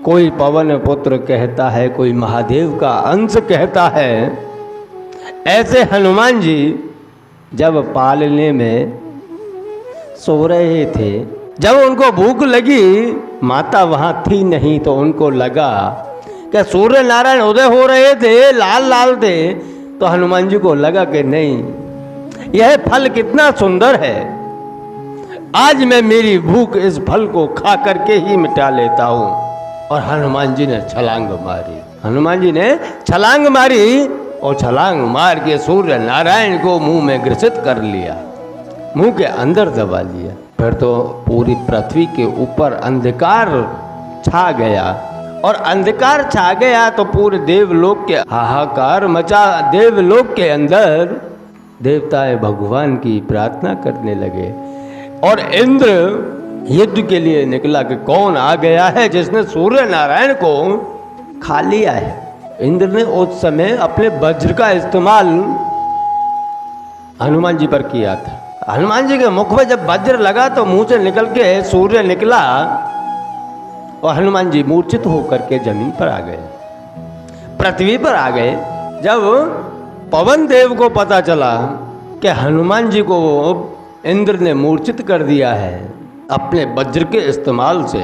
कोई पवन पुत्र कहता है, कोई महादेव का अंश कहता है। ऐसे हनुमान जी जब पालने में सो रहे थे, जब उनको भूख लगी, माता वहाँ थी नहीं, तो उनको लगा कि सूर्य नारायण उदय हो रहे थे, लाल लाल थे, तो हनुमान जी को लगा कि नहीं, यह फल कितना सुंदर है, आज मैं मेरी भूख इस फल को खा करके ही मिटा लेता हूँ। और हनुमान जी ने छलांग मारी, हनुमान जी ने छलांग मारी और छलांग मार के सूर्य नारायण को मुंह में ग्रसित कर लिया, मुंह के अंदर दबा लिया। फिर तो पूरी पृथ्वी के ऊपर अंधकार छा गया, और अंधकार छा गया तो पूरे देवलोक के हाहाकार मचा। देवलोक के अंदर देवताएं भगवान की प्रार्थना करने लगे, और इंद्र युद्ध के लिए निकला कि कौन आ गया है जिसने सूर्य नारायण को खा लिया है। इंद्र ने उस समय अपने वज्र का इस्तेमाल हनुमान जी पर किया था। हनुमान जी के मुख में जब वज्र लगा तो मुंह से निकल के सूर्य निकला, और हनुमान जी मूर्छित होकर के जमीन पर आ गए, पृथ्वी पर आ गए। जब पवन देव को पता चला कि हनुमान जी को इंद्र ने मूर्छित कर दिया है अपने वज्र के इस्तेमाल से,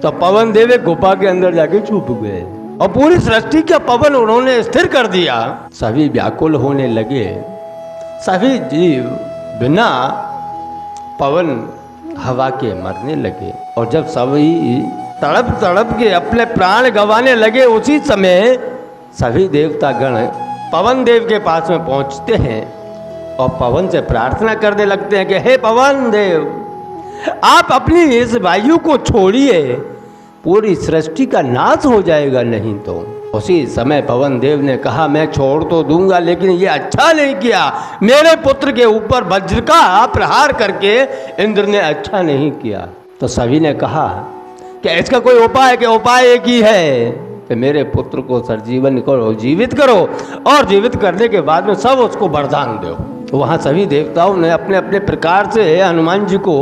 तो पवन देव एक गुफा के अंदर जाके छुप गए, और पूरी सृष्टि का पवन उन्होंने स्थिर कर दिया। सभी व्याकुल होने लगे, सभी जीव बिना पवन हवा के मरने लगे। और जब सभी तड़प तड़प के अपने प्राण गंवाने लगे, उसी समय सभी देवता गण पवन देव के पास में पहुंचते हैं और पवन से प्रार्थना करने लगते हैं कि हे पवन देव, आप अपनी इस वायु को छोड़िए, पूरी सृष्टि का नाश हो जाएगा नहीं तो। उसी समय पवन देव ने कहा मैं छोड़ तो दूंगा, लेकिन ये अच्छा नहीं किया, मेरे पुत्र के ऊपर वज्र का प्रहार करके इंद्र ने अच्छा नहीं किया। तो सभी ने कहा कि इसका कोई उपाय है, कि उपाय एक ही है कि मेरे पुत्र को सर्जीवन करो, जीवित करो, और जीवित करने के बाद में सब उसको वरदान दो। तो वहाँ सभी देवताओं ने अपने अपने प्रकार से हनुमान जी को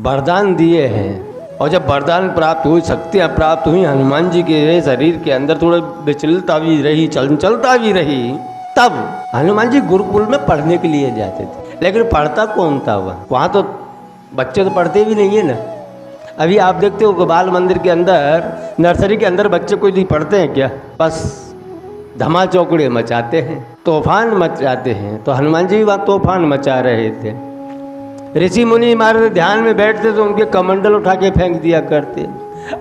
वरदान दिए हैं, और जब वरदान प्राप्त हुई, शक्तियाँ प्राप्त हुई हनुमान जी के शरीर के अंदर, थोड़ा विचलता भी रही, चंचलता भी रही, तब हनुमान जी गुरुकुल में पढ़ने के लिए जाते थे। लेकिन पढ़ता कौन था वहाँ तो बच्चे तो पढ़ते भी नहीं है ना। अभी आप देखते हो बाल मंदिर के अंदर, नर्सरी के अंदर बच्चे कोई नहीं पढ़ते हैं क्या, बस धमा चौकड़े मचाते हैं, तूफान मचाते हैं। तो हनुमान जी वहाँ तूफान मचा रहे थे। ऋषि मुनि हमारे ध्यान में बैठते तो उनके कमंडल उठा के फेंक दिया करते,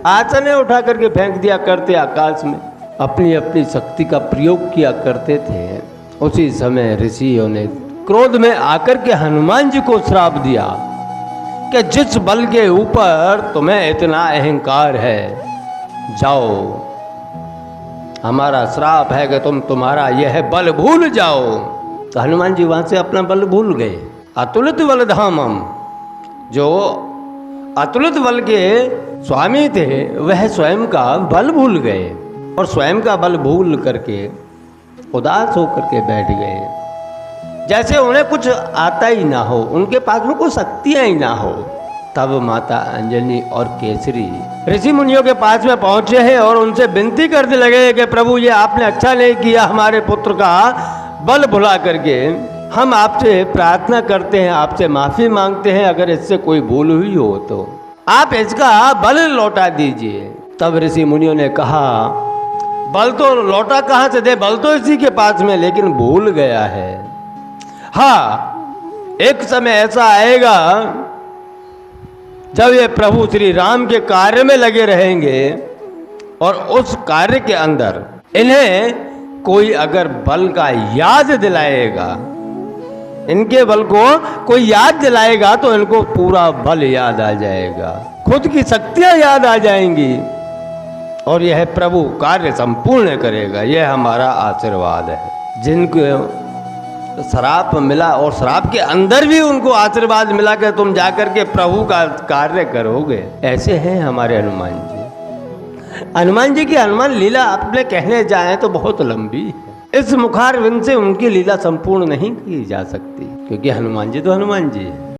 आसने उठा करके फेंक दिया करते आकाश में, अपनी अपनी शक्ति का प्रयोग किया करते थे। उसी समय ऋषियों ने क्रोध में आकर के हनुमान जी को श्राप दिया कि जिस बल के ऊपर तुम्हें इतना अहंकार है, जाओ, हमारा श्राप है कि तुम्हारा यह बल भूल जाओ। तो हनुमान जी वहाँ से अपना बल भूल गए। अतुलित बल धामम, जो अतुलित बल के स्वामी थे वह स्वयं का बल भूल गए, और स्वयं का बल भूल करके उदास होकर के बैठ गए, जैसे उन्हें कुछ आता ही ना हो, उनके पास में कोई शक्तियाँ ही ना हो। तब माता अंजनी और केसरी ऋषि मुनियों के पास में पहुँचे हैं और उनसे विनती करने लगे कि प्रभु ये आपने अच्छा नहीं किया, हमारे पुत्र का बल भुला करके, हम आपसे प्रार्थना करते हैं, आपसे माफ़ी मांगते हैं, अगर इससे कोई भूल हुई हो तो आप इसका बल लौटा दीजिए। तब ऋषि मुनियों ने कहा बल तो लौटा कहाँ से दे, बल तो इसी के पास में, लेकिन भूल गया है। हाँ, एक समय ऐसा आएगा जब ये प्रभु श्री राम के कार्य में लगे रहेंगे, और उस कार्य के अंदर इन्हें कोई अगर बल का याद दिलाएगा, इनके बल को कोई याद दिलाएगा, तो इनको पूरा बल याद आ जाएगा, खुद की शक्तियां याद आ जाएंगी, और यह प्रभु कार्य संपूर्ण करेगा। यह हमारा आशीर्वाद है। जिनको श्राप मिला, और श्राप के अंदर भी उनको आशीर्वाद मिला कि तुम जाकर के प्रभु का कार्य करोगे, ऐसे हैं हमारे हनुमान जी। हनुमान जी की हनुमान लीला अपने कहने जाएं तो बहुत लंबी है। इस मुखारविंद से उनकी लीला संपूर्ण नहीं की जा सकती, क्योंकि हनुमान जी तो हनुमान जी है।